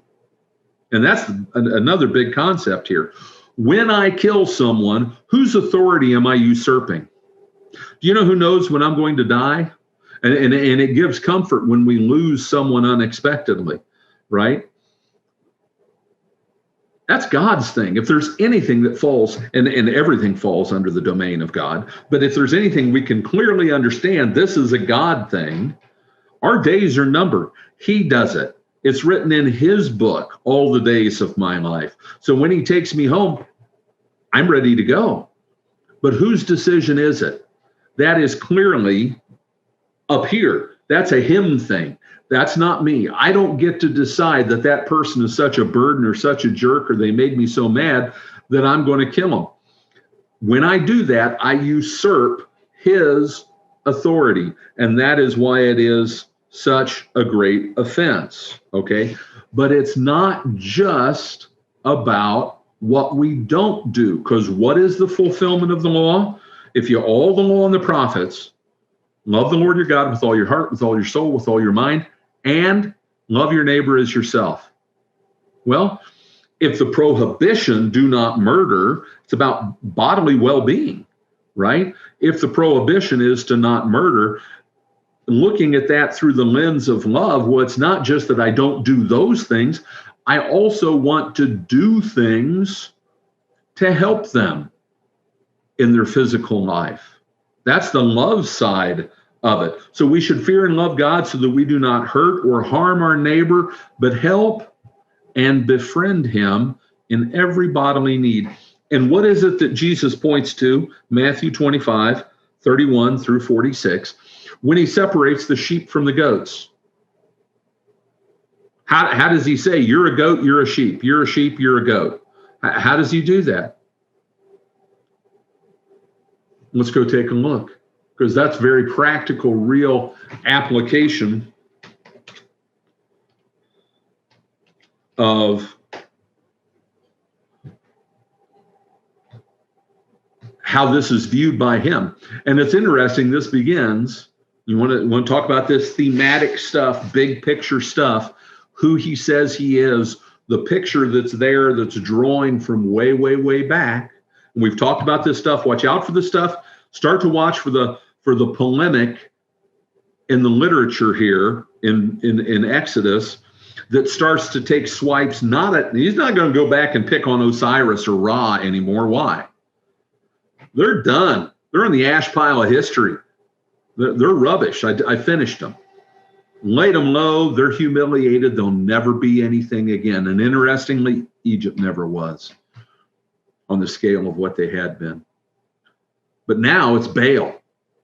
And that's another big concept here. When I kill someone, whose authority am I usurping? Do you know who knows when I'm going to die? And it gives comfort when we lose someone unexpectedly, right? That's God's thing. If there's anything that falls, and everything falls under the domain of God, but if there's anything we can clearly understand, this is a God thing. Our days are numbered. He does it. It's written in his book, all the days of my life. So when he takes me home, I'm ready to go. But whose decision is it? That is clearly up here. That's a him thing. That's not me. I don't get to decide that person is such a burden or such a jerk or they made me so mad that I'm going to kill them. When I do that, I usurp his authority. And that is why it is such a great offense. Okay. But it's not just about what we don't do, because what is the fulfillment of the law? If all the law and the prophets, love the Lord your God with all your heart, with all your soul, with all your mind, and love your neighbor as yourself. Well, if the prohibition, do not murder, it's about bodily well-being, right? If the prohibition is to not murder, looking at that through the lens of love, well, it's not just that I don't do those things. I also want to do things to help them in their physical life. That's the love side of it. So we should fear and love God so that we do not hurt or harm our neighbor, but help and befriend him in every bodily need. And what is it that Jesus points to? Matthew 25, 31 through 46, when he separates the sheep from the goats. How does he say, you're a goat, you're a sheep, you're a sheep, you're a goat? How does he do that? Let's go take a look, because that's very practical, real application of how this is viewed by him. And it's interesting, this begins, you want to talk about this thematic stuff, big picture stuff, who he says he is, the picture that's there, that's drawing from way, way, way back. And we've talked about this stuff. Watch out for this stuff. Start to watch for the polemic in the literature here in Exodus that starts to take swipes. He's not going to go back and pick on Osiris or Ra anymore. Why? They're done. They're in the ash pile of history. They're rubbish. I finished them. Laid them low. They're humiliated. They'll never be anything again. And interestingly, Egypt never was on the scale of what they had been. But now it's Baal.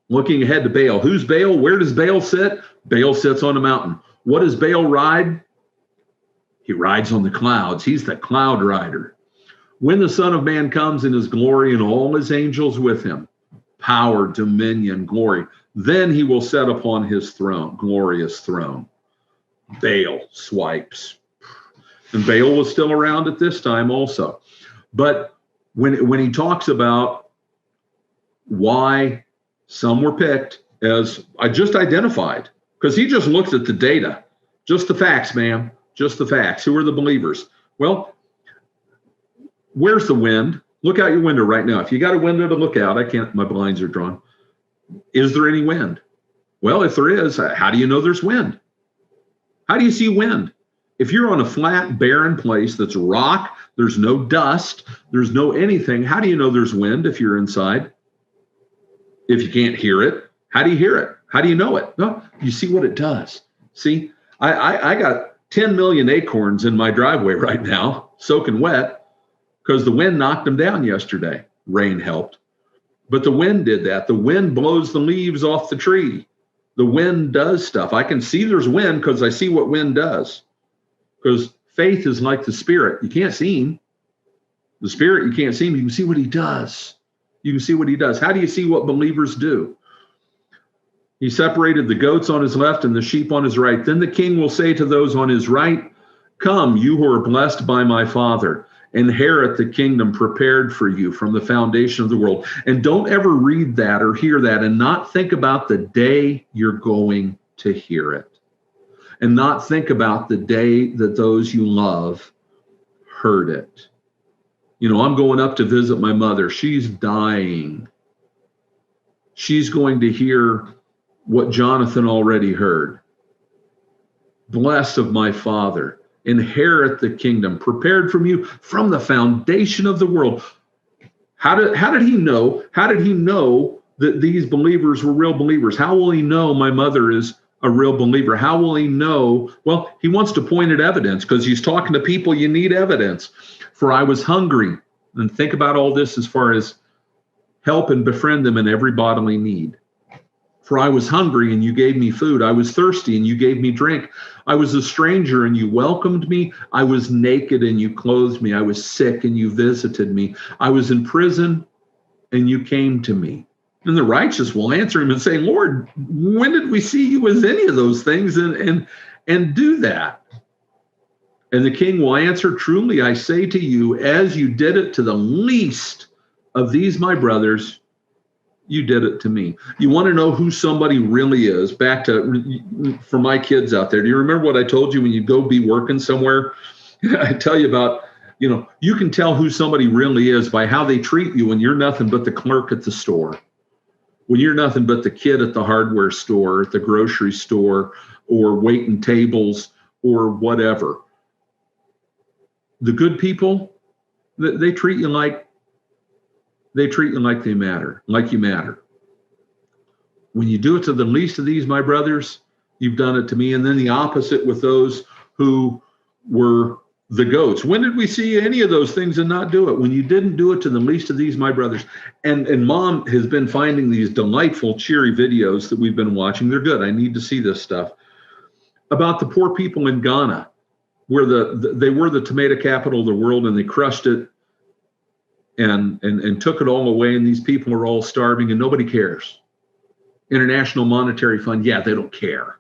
Looking ahead to Baal. Who's Baal? Where does Baal sit? Baal sits on a mountain. What does Baal ride? He rides on the clouds. He's the cloud rider. When the Son of Man comes in his glory and all his angels with him, power, dominion, glory, then he will set upon his throne, glorious throne. Baal swipes. And Baal was still around at this time also. But when he talks about why some were picked, as I just identified, because he just looked at the data, just the facts, ma'am, just the facts. Who are the believers? Well, where's the wind? Look out your window right now. If you got a window to look out, I can't, my blinds are drawn. Is there any wind? Well, if there is, how do you know there's wind? How do you see wind? If you're on a flat, barren place that's rock, there's no dust, there's no anything, how do you know there's wind if you're inside? If you can't hear it, how do you hear it? How do you know it? No, you see what it does. See, I got 10 million acorns in my driveway right now, soaking wet, because the wind knocked them down yesterday. Rain helped. But the wind did that. The wind blows the leaves off the tree. The wind does stuff. I can see there's wind because I see what wind does. Because faith is like the Spirit. You can't see him. The Spirit, you can't see him. You can see what he does. You can see what he does. How do you see what believers do? He separated the goats on his left and the sheep on his right. Then the king will say to those on his right, "Come, you who are blessed by my Father. Inherit the kingdom prepared for you from the foundation of the world." And don't ever read that or hear that and not think about the day you're going to hear it. And not think about the day that those you love heard it. You know, I'm going up to visit my mother. She's dying. She's going to hear what Jonathan already heard. Blessed of my Father. Inherit the kingdom prepared from you from the foundation of the world. How did he know? How did he know that these believers were real believers? How will he know my mother is a real believer? How will he know? Well, he wants to point at evidence, because he's talking to people. You need evidence. For I was hungry. And think about all this as far as help and befriend them in every bodily need. For I was hungry and you gave me food. I was thirsty and you gave me drink. I was a stranger and you welcomed me. I was naked and you clothed me. I was sick and you visited me. I was in prison and you came to me. And the righteous will answer him and say, Lord, when did we see you as any of those things and do that? And the king will answer, truly, I say to you, as you did it to the least of these, my brothers, you did it to me. You want to know who somebody really is? Back to, for my kids out there, do you remember what I told you when you go be working somewhere? I tell you about, you know, you can tell who somebody really is by how they treat you when you're nothing but the clerk at the store, when you're nothing but the kid at the hardware store, at the grocery store, or waiting tables, or whatever. The good people, they treat you like they matter, like you matter. When you do it to the least of these, my brothers, you've done it to me. And then the opposite with those who were the goats. When did we see any of those things and not do it? When you didn't do it to the least of these, my brothers. And Mom has been finding these delightful, cheery videos that we've been watching. They're good. I need to see this stuff. About the poor people in Ghana, where they were the tomato capital of the world, and they crushed it and took it all away, and these people are all starving, and nobody cares. International Monetary Fund, yeah, they don't care.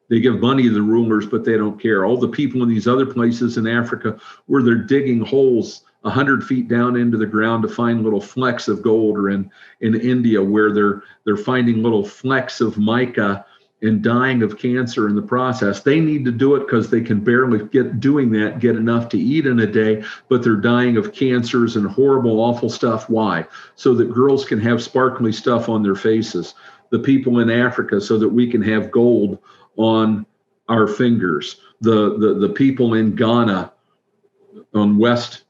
They give money to the rulers, but they don't care. All the people in these other places in Africa where they're digging holes 100 feet down into the ground to find little flecks of gold, or in India where they're finding little flecks of mica and dying of cancer in the process. They need to do it because they can barely get enough to eat in a day, but they're dying of cancers and horrible, awful stuff. Why? So that girls can have sparkly stuff on their faces. The people in Africa, so that we can have gold on our fingers. The people in Ghana, in West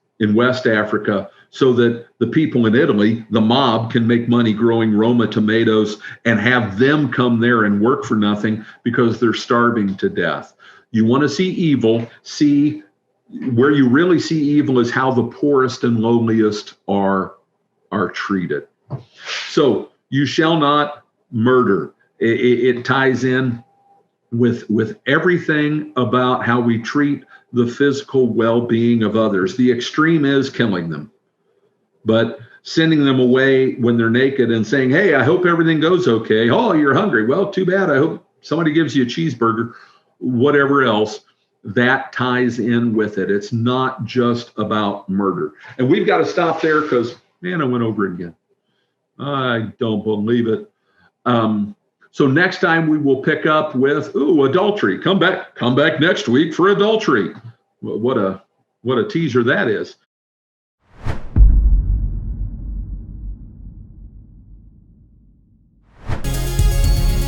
Africa, so that the people in Italy, the mob, can make money growing Roma tomatoes and have them come there and work for nothing because they're starving to death. You want to see evil, see where you really see evil is how the poorest and lowliest are treated. So you shall not murder. It ties in with everything about how we treat the physical well-being of others. The extreme is killing them, but sending them away when they're naked and saying, hey, I hope everything goes okay. Oh, you're hungry. Well, too bad. I hope somebody gives you a cheeseburger, whatever else. That ties in with it. It's not just about murder. And we've got to stop there because, man, I went over it again. I don't believe it. So next time we will pick up with adultery. Come back next week for adultery. What a teaser that is.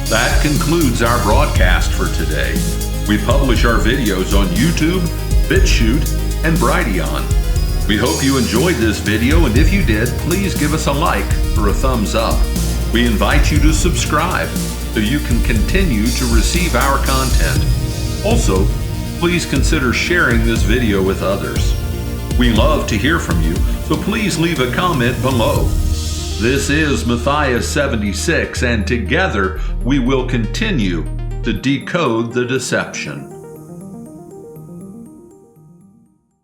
That concludes our broadcast for today. We publish our videos on YouTube, BitChute, and Brighteon. We hope you enjoyed this video, and if you did, please give us a like or a thumbs up. We invite you to subscribe so you can continue to receive our content. Also, please consider sharing this video with others. We love to hear from you, so please leave a comment below. This is Matthias 76, and together we will continue to decode the deception.